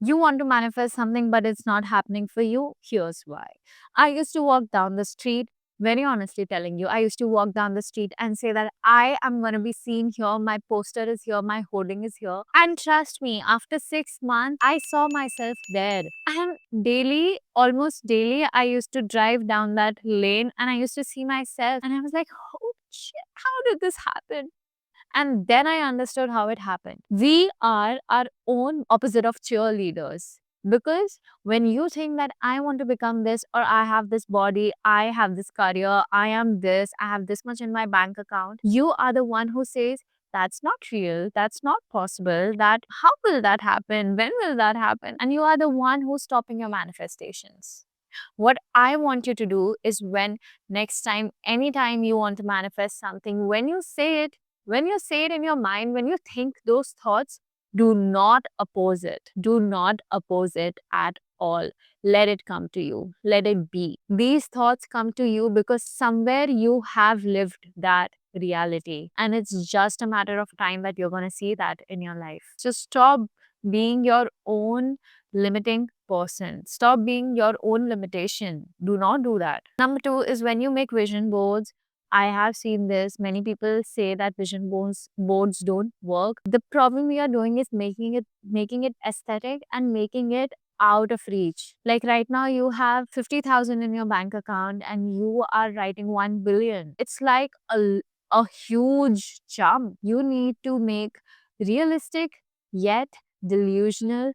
You want to manifest something, but it's not happening for you. Here's why. I used to walk down the street, very honestly telling you, I used to walk down the street and say that I am going to be seen here. My poster is here. My hoarding is here. And trust me, after 6 months, I saw myself there. And daily, almost daily, I used to drive down that lane and I used to see myself. And I was like, oh shit, how did this happen? And then I understood how it happened. We are our own opposite of cheerleaders. Because when you think that I want to become this, or I have this body, I have this career, I am this, I have this much in my bank account, you are the one who says, that's not real, that's not possible, that how will that happen? When will that happen? And you are the one who's stopping your manifestations. What I want you to do is when next time, anytime you want to manifest something, when you say it in your mind, when you think those thoughts, do not oppose it. Do not oppose it at all. Let it come to you. Let it be. These thoughts come to you because somewhere you have lived that reality. And it's just a matter of time that you're going to see that in your life. So stop being your own limiting person. Stop being your own limitation. Do not do that. Number two is when you make vision boards. I have seen this. Many people say that vision boards don't work. The problem we are doing is making it aesthetic and making it out of reach. Like right now you have 50,000 in your bank account and you are writing 1 billion. It's like a huge jump. You need to make realistic yet delusional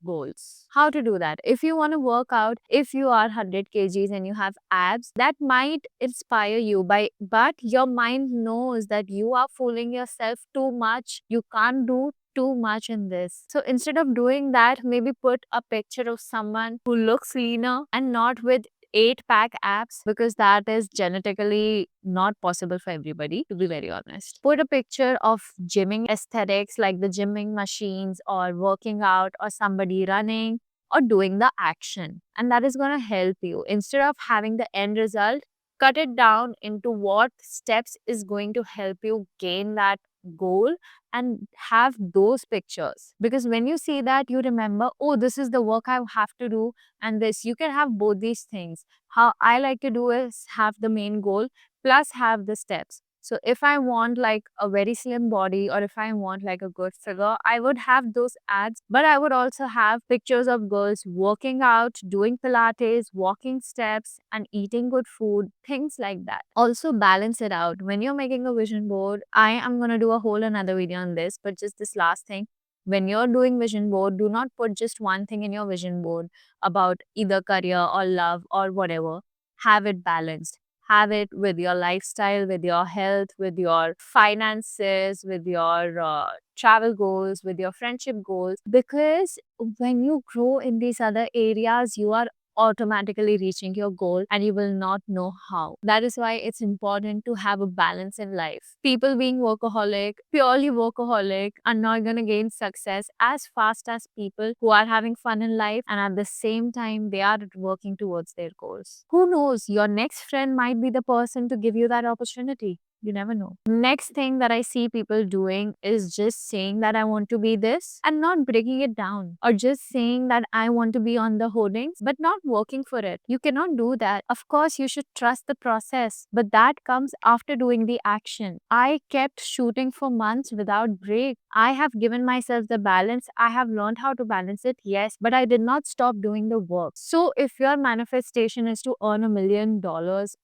goals. How to do that? If you want to work out, if you are 100 kgs and you have abs, that might inspire you but your mind knows that you are fooling yourself too much. You can't do too much in this. So instead of doing that, maybe put a picture of someone who looks leaner and not with 8-pack abs, because that is genetically not possible for everybody, to be very honest. Put a picture of gymming aesthetics like the gymming machines or working out or somebody running or doing the action. And that is going to help you. Instead of having the end result, cut it down into what steps is going to help you gain that goal and have those pictures. Because when you see that, you remember, oh, this is the work I have to do, and this, you can have both these things. How I like to do is have the main goal plus have the steps. So if I want like a very slim body or if I want like a good figure, I would have those ads, but I would also have pictures of girls working out, doing Pilates, walking steps and eating good food, things like that. Also balance it out. When you're making a vision board, I am going to do a whole another video on this, but just this last thing. When you're doing vision board, do not put just one thing in your vision board about either career or love or whatever. Have it balanced. Have it with your lifestyle, with your health, with your finances, with your travel goals, with your friendship goals. Because when you grow in these other areas, you are automatically reaching your goal and you will not know how. That is why it's important to have a balance in life. People being workaholic, purely workaholic, are not going to gain success as fast as people who are having fun in life and at the same time they are working towards their goals. Who knows, your next friend might be the person to give you that opportunity. You never know. Next thing that I see people doing is just saying that I want to be this and not breaking it down, or just saying that I want to be on the hoardings but not working for it. You cannot do that. Of course, you should trust the process, but that comes after doing the action. I kept shooting for months without break. I have given myself the balance. I have learned how to balance it, yes, but I did not stop doing the work. So if your manifestation is to earn $1 million,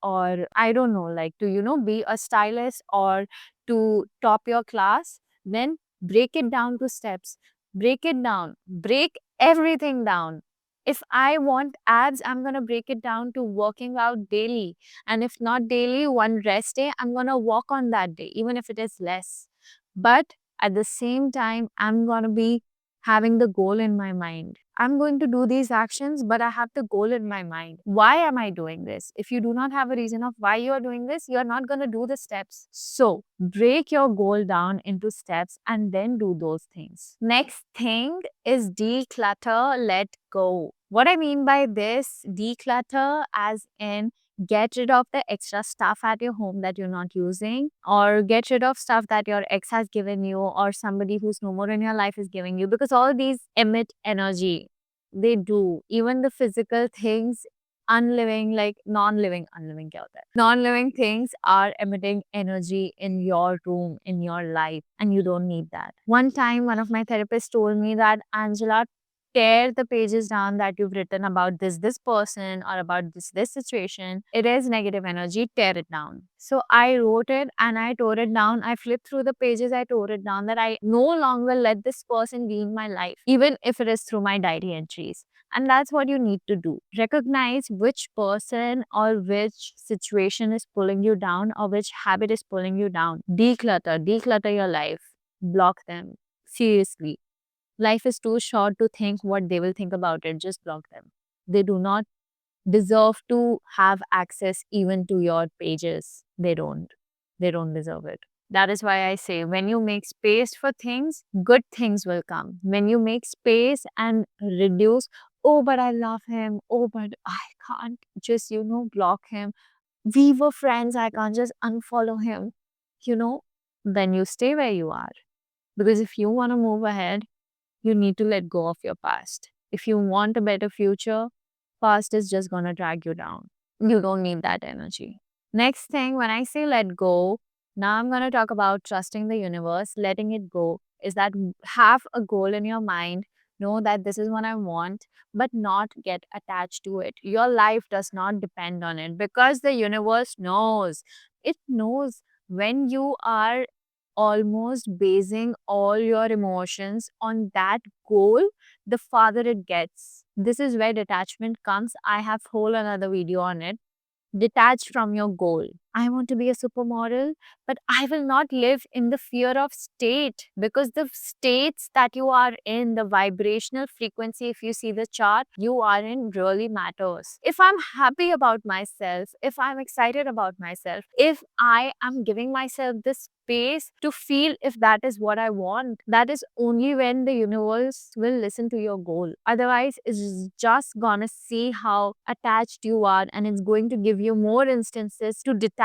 or I don't know, like to, be a stylist or to top your class, then break it down to steps. Break it down. Break everything down. If I want abs, I'm going to break it down to working out daily. And if not daily, one rest day, I'm going to walk on that day, even if it is less. But at the same time, I'm going to be having the goal in my mind. I'm going to do these actions, but I have the goal in my mind. Why am I doing this? If you do not have a reason of why you are doing this, you're not going to do the steps. So break your goal down into steps and then do those things. Next thing is declutter, let go. What I mean by this, declutter as in Get rid of the extra stuff at your home that you're not using, or get rid of stuff that your ex has given you, or somebody who's no more in your life is giving you, because all these emit energy. They do. Even the physical things, unliving, like non-living, unliving kya hota hai? Non-living things are emitting energy in your room, in your life, and you don't need that. One time, one of my therapists told me that, Angela, tear the pages down that you've written about this person or about this situation. It is negative energy. Tear it down. So I wrote it and I tore it down. I flipped through the pages. I tore it down that I no longer let this person be in my life, even if it is through my diary entries. And that's what you need to do. Recognize which person or which situation is pulling you down, or which habit is pulling you down. Declutter your life. Block them. Seriously. Life is too short to think what they will think about it. Just block them. They do not deserve to have access even to your pages. They don't. They don't deserve it. That is why I say, when you make space for things, good things will come. When you make space and reduce, oh, but I love him. Oh, but I can't just, block him. We were friends. I can't just unfollow him. You know, then you stay where you are. Because if you want to move ahead, you need to let go of your past. If you want a better future, past is just going to drag you down. You don't need that energy. Next thing, when I say let go, now I'm going to talk about trusting the universe. Letting it go is that, have a goal in your mind, know that this is what I want, but not get attached to it. Your life does not depend on it, because the universe knows. It knows when you are almost basing all your emotions on that goal, the farther it gets. This is where detachment comes. I have whole another video on it. Detach from your goal. I want to be a supermodel, but I will not live in the fear of state, because the states that you are in, the vibrational frequency, if you see the chart, you are in really matters. If I'm happy about myself, if I'm excited about myself, if I am giving myself this space to feel if that is what I want, that is only when the universe will listen to your goal. Otherwise, it's just gonna see how attached you are, and it's going to give you more instances to detach.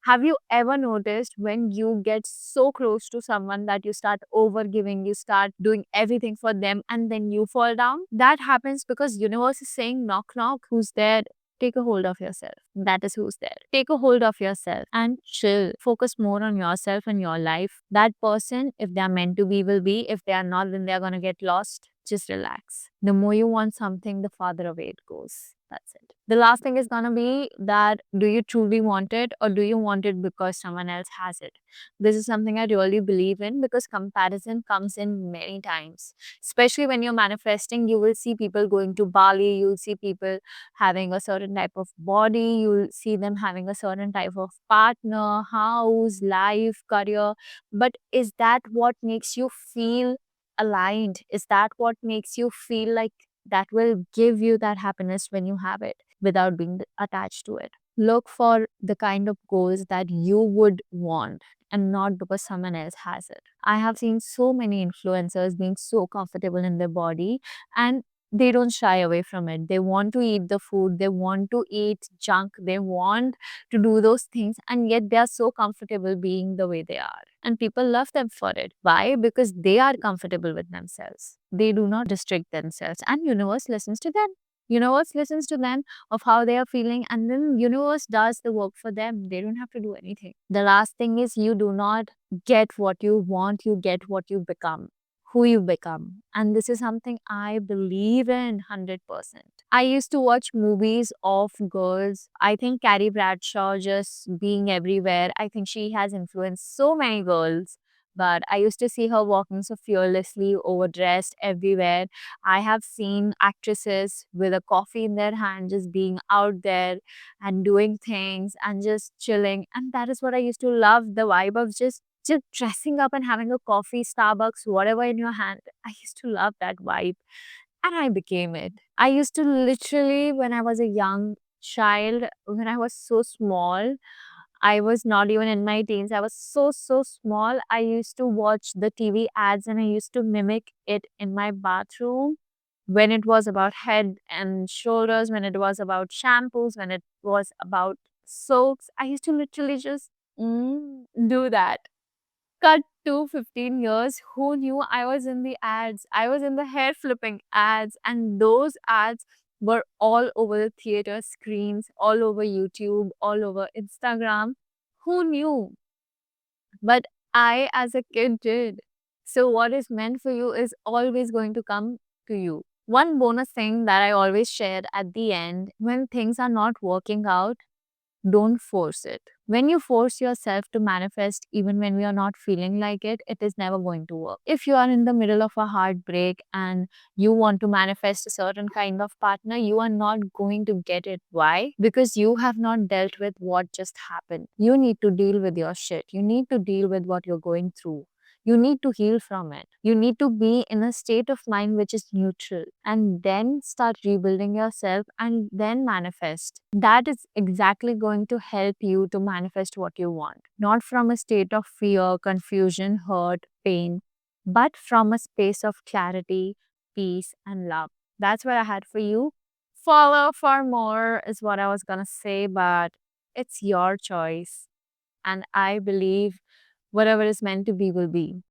Have you ever noticed when you get so close to someone that you start overgiving, you start doing everything for them, and then you fall down? That happens because universe is saying, knock knock, who's there? Take a hold of yourself. That is who's there. Take a hold of yourself and chill. Focus more on yourself and your life. That person, if they are meant to be, will be. If they are not, then they are going to get lost. Just relax. The more you want something, the farther away it goes. That's it. The last thing is going to be that, do you truly want it, or do you want it because someone else has it? This is something I really believe in, because comparison comes in many times. Especially when you're manifesting, you will see people going to Bali, you'll see people having a certain type of body, you'll see them having a certain type of partner, house, life, career. But is that what makes you feel aligned? Is that what makes you feel like that will give you that happiness when you have it without being attached to it? Look for the kind of goals that you would want, and not because someone else has it. I have seen so many influencers being so comfortable in their body, and they don't shy away from it. They want to eat the food, they want to eat junk, they want to do those things, and yet they are so comfortable being the way they are. And people love them for it. Why? Because they are comfortable with themselves. They do not restrict themselves, and universe listens to them. Universe listens to them of how they are feeling, and then universe does the work for them. They don't have to do anything. The last thing is, you do not get what you want, you get what you become, who you become. And this is something I believe in 100%. I used to watch movies of girls. I think Carrie Bradshaw just being everywhere, I think she has influenced so many girls. But I used to see her walking so fearlessly, overdressed everywhere. I have seen actresses with a coffee in their hand, just being out there and doing things and just chilling. And that is what I used to love, the vibe of just dressing up and having a coffee, Starbucks, whatever in your hand. I used to love that vibe, and I became it. I used to literally, when I was a young child, when I was so small, I was not even in my teens. I was so small. I used to watch the TV ads and I used to mimic it in my bathroom. when it was about head and shoulders, when it was about shampoos, when it was about soaps, I used to literally just do that. Cut to 15 years, who knew I was in the ads? I was in the hair flipping ads, and those ads were all over the theater screens, all over YouTube, all over Instagram. Who knew? But I, as a kid, did. So, what is meant for you is always going to come to you. One bonus thing that I always share at the end, when things are not working out, don't force it. When you force yourself to manifest, even when we are not feeling like it is never going to work. If you are in the middle of a heartbreak and you want to manifest a certain kind of partner, you are not going to get it. Why? Because you have not dealt with what just happened. You need to deal with your shit. You need to deal with what you're going through. You need to heal from it. You need to be in a state of mind which is neutral and then start rebuilding yourself and then manifest. That is exactly going to help you to manifest what you want. Not from a state of fear, confusion, hurt, pain, but from a space of clarity, peace, and love. That's what I had for you. Follow for more is what I was going to say, but it's your choice. And I believe whatever is meant to be will be.